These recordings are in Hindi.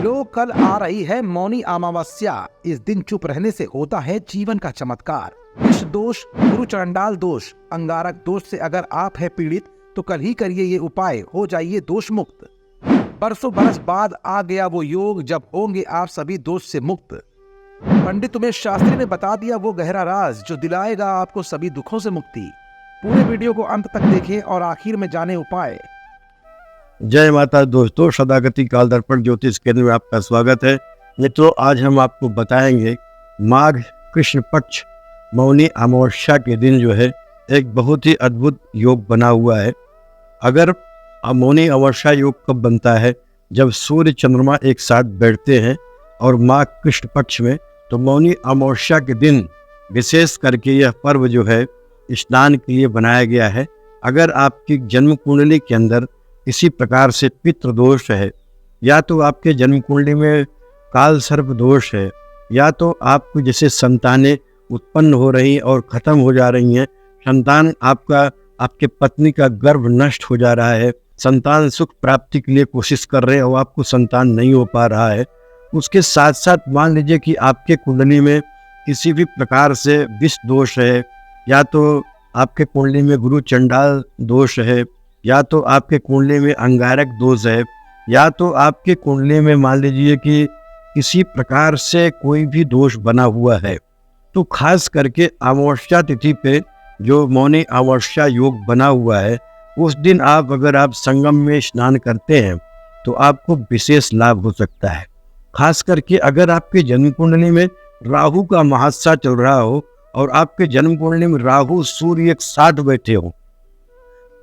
लोग कल आ रही है मौनी अमावस्या। इस दिन चुप रहने से होता है जीवन का चमत्कार। विष दोष, गुरु चंडाल दोष, अंगारक दोष से अगर आप है पीड़ित तो कल ही करिए ये उपाय, हो जाइए दोष मुक्त। बरसों बरस बाद आ गया वो योग जब होंगे आप सभी दोष से मुक्त। पंडित उमेश शास्त्री ने बता दिया वो गहरा राज जो दिलाएगा आपको सभी दुखों से मुक्ति। पूरे वीडियो को अंत तक देखें और आखिर में जाने उपाय। जय माता दोस्तों, सदागति काल दर्पण ज्योतिष केंद्र में आपका स्वागत है। मित्रों, आज हम आपको बताएंगे माघ कृष्ण पक्ष मौनी अमावस्या के दिन जो है एक बहुत ही अद्भुत योग बना हुआ है। अगर मौनी अमावस्या योग कब बनता है? जब सूर्य चंद्रमा एक साथ बैठते हैं और माघ कृष्ण पक्ष में, तो मौनी अमावस्या के दिन विशेष करके यह पर्व जो है स्नान के लिए बनाया गया है। अगर आपकी जन्म कुंडली के अंदर किसी प्रकार से पितृदोष है, या तो आपके जन्म कुंडली में काल सर्प दोष है, या तो आपको जैसे संतानें उत्पन्न हो रही और ख़त्म हो जा रही हैं, संतान आपके पत्नी का गर्भ नष्ट हो जा रहा है, संतान सुख प्राप्ति के लिए कोशिश कर रहे हैं और आपको संतान नहीं हो पा रहा है। उसके साथ साथ मान लीजिए कि आपके कुंडली में किसी भी प्रकार से विष दोष है, या तो आपके कुंडली में गुरु चंडाल दोष है, या तो आपके कुंडली में अंगारक दोष है, या तो आपके कुंडली में मान लीजिए कि किसी प्रकार से कोई भी दोष बना हुआ है, तो खास करके अमावस्या तिथि पे जो मौनी अमावस्या योग बना हुआ है, उस दिन अगर आप संगम में स्नान करते हैं तो आपको विशेष लाभ हो सकता है। खास करके अगर आपके जन्म कुंडली में राहु का महादशा चल रहा हो और आपके जन्म कुंडली में राहु सूर्य एक साथ बैठे हो,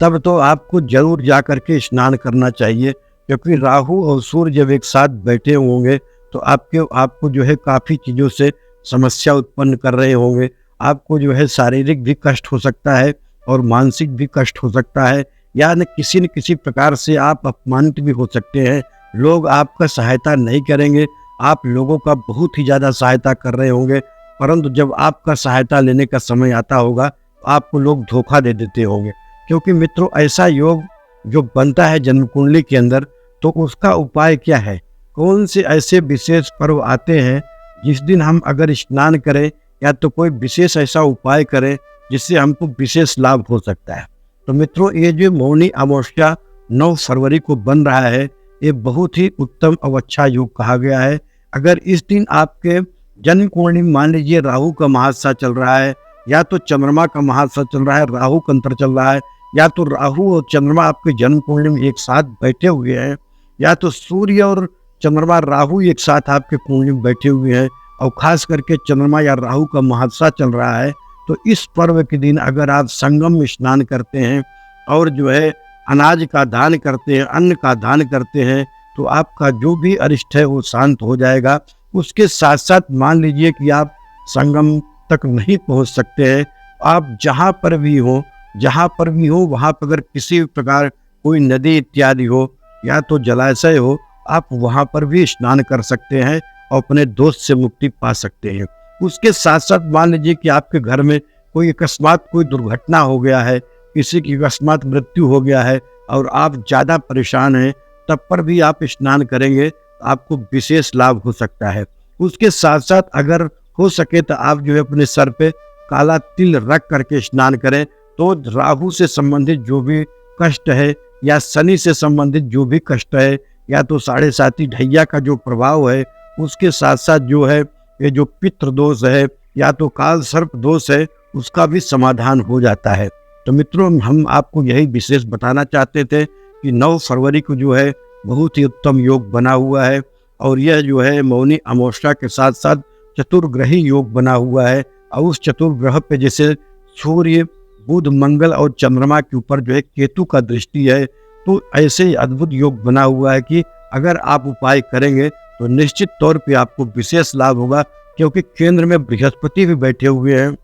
तब तो आपको जरूर जा करके स्नान करना चाहिए, क्योंकि राहु और सूर्य जब एक साथ बैठे होंगे तो आपको जो है काफ़ी चीज़ों से समस्या उत्पन्न कर रहे होंगे। आपको जो है शारीरिक भी कष्ट हो सकता है और मानसिक भी कष्ट हो सकता है, या न किसी प्रकार से आप अपमानित भी हो सकते हैं। लोग आपका सहायता नहीं करेंगे, आप लोगों का बहुत ही ज़्यादा सहायता कर रहे होंगे, परंतु जब आपका सहायता लेने का समय आता होगा तो आपको लोग धोखा दे देते होंगे। क्योंकि मित्रों, ऐसा योग जो बनता है जन्म कुंडली के अंदर, तो उसका उपाय क्या है? कौन से ऐसे विशेष पर्व आते हैं जिस दिन हम अगर स्नान करें या तो कोई विशेष ऐसा उपाय करें जिससे हमको विशेष लाभ हो सकता है? तो मित्रों, ये जो मौनी अमावस्या 9 फरवरी को बन रहा है, ये बहुत ही उत्तम और अच्छा योग कहा गया है। अगर इस दिन आपके जन्म कुंडली में मान लीजिए राहु का महादशा चल रहा है, या तो चंद्रमा का महादशा चल रहा है, राहु कंत्र चल रहा है, या तो राहु और चंद्रमा आपके जन्म कुंडली में एक साथ बैठे हुए हैं, या तो सूर्य और चंद्रमा राहु एक साथ आपके कुंडली में बैठे हुए हैं, और खास करके चंद्रमा या राहु का महादशा चल रहा है, तो इस पर्व के दिन अगर आप संगम में स्नान करते हैं और जो है अनाज का दान करते हैं, अन्न का दान करते हैं, तो आपका जो भी अरिष्ट है वो शांत हो जाएगा। उसके साथ साथ मान लीजिए कि आप संगम तक नहीं पहुंच सकते हैं, आप जहां पर भी हो वहां पर अगर किसी प्रकार कोई नदी इत्यादि हो या तो जलाशय हो, आप वहां पर भी स्नान कर सकते हैं और अपने दोस्त से मुक्ति पा सकते हैं। उसके साथ साथ मान लीजिए कि आपके घर में कोई अकस्मात कोई दुर्घटना हो गया है, किसी की अकस्मात मृत्यु हो गया है और आप ज़्यादा परेशान हैं, तब पर भी आप स्नान करेंगे तो आपको विशेष लाभ हो सकता है। उसके साथ साथ अगर हो सके तो आप जो है अपने सर पे काला तिल रख करके स्नान करें, तो राहु से संबंधित जो भी कष्ट है या शनि से संबंधित जो भी कष्ट है, या तो 7.5 ढैया का जो प्रभाव है, उसके साथ साथ जो है ये जो पितृ दोष है या तो काल सर्प दोष है, उसका भी समाधान हो जाता है। तो मित्रों, हम आपको यही विशेष बताना चाहते थे कि 9 फरवरी को जो है बहुत ही उत्तम योग बना हुआ है, और यह जो है मौनी अमावस्या के साथ साथ चतुर्ग्रही योग बना हुआ है। और उस चतुर्ग्रह पे जैसे सूर्य, बुध, मंगल और चंद्रमा के ऊपर जो है केतु का दृष्टि है, तो ऐसे ही अद्भुत योग बना हुआ है कि अगर आप उपाय करेंगे तो निश्चित तौर पे आपको विशेष लाभ होगा। क्योंकि केंद्र में बृहस्पति भी बैठे हुए हैं,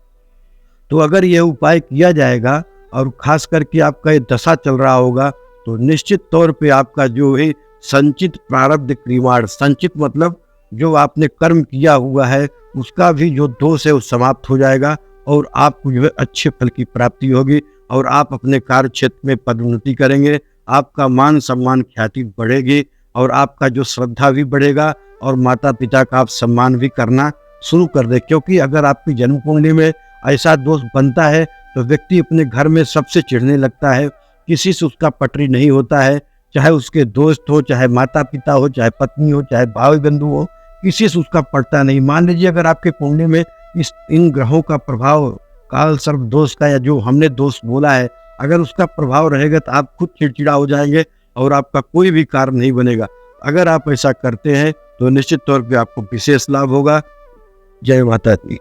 तो अगर यह उपाय किया जाएगा और खास करके आपका ये दशा चल रहा होगा, तो निश्चित तौर पे आपका जो है संचित प्रारब्ध क्रियाण, संचित मतलब जो आपने कर्म किया हुआ है उसका भी जो दोष है वो समाप्त हो जाएगा, और आपको जो है अच्छे फल की प्राप्ति होगी, और आप अपने कार्य क्षेत्र में पदोन्नति करेंगे, आपका मान सम्मान ख्याति बढ़ेगी, और आपका जो श्रद्धा भी बढ़ेगा और माता पिता का आप सम्मान भी करना शुरू कर दे। क्योंकि अगर आपकी जन्म कुंडली में ऐसा दोष बनता है तो व्यक्ति अपने घर में सबसे चिढ़ने लगता है, किसी से उसका पटरी नहीं होता है, चाहे उसके दोस्त हो, चाहे माता पिता हो, चाहे पत्नी हो, चाहे भाई बंधु हो, किसी से उसका पड़ता नहीं। मान लीजिए अगर आपके कुंडली में इन ग्रहों का प्रभाव, काल सर्प दोष का या जो हमने दोष बोला है, अगर उसका प्रभाव रहेगा तो आप खुद चिड़चिड़ा हो जाएंगे और आपका कोई भी कार्य नहीं बनेगा। अगर आप ऐसा करते हैं तो निश्चित तौर पे आपको विशेष लाभ होगा। जय माता दी।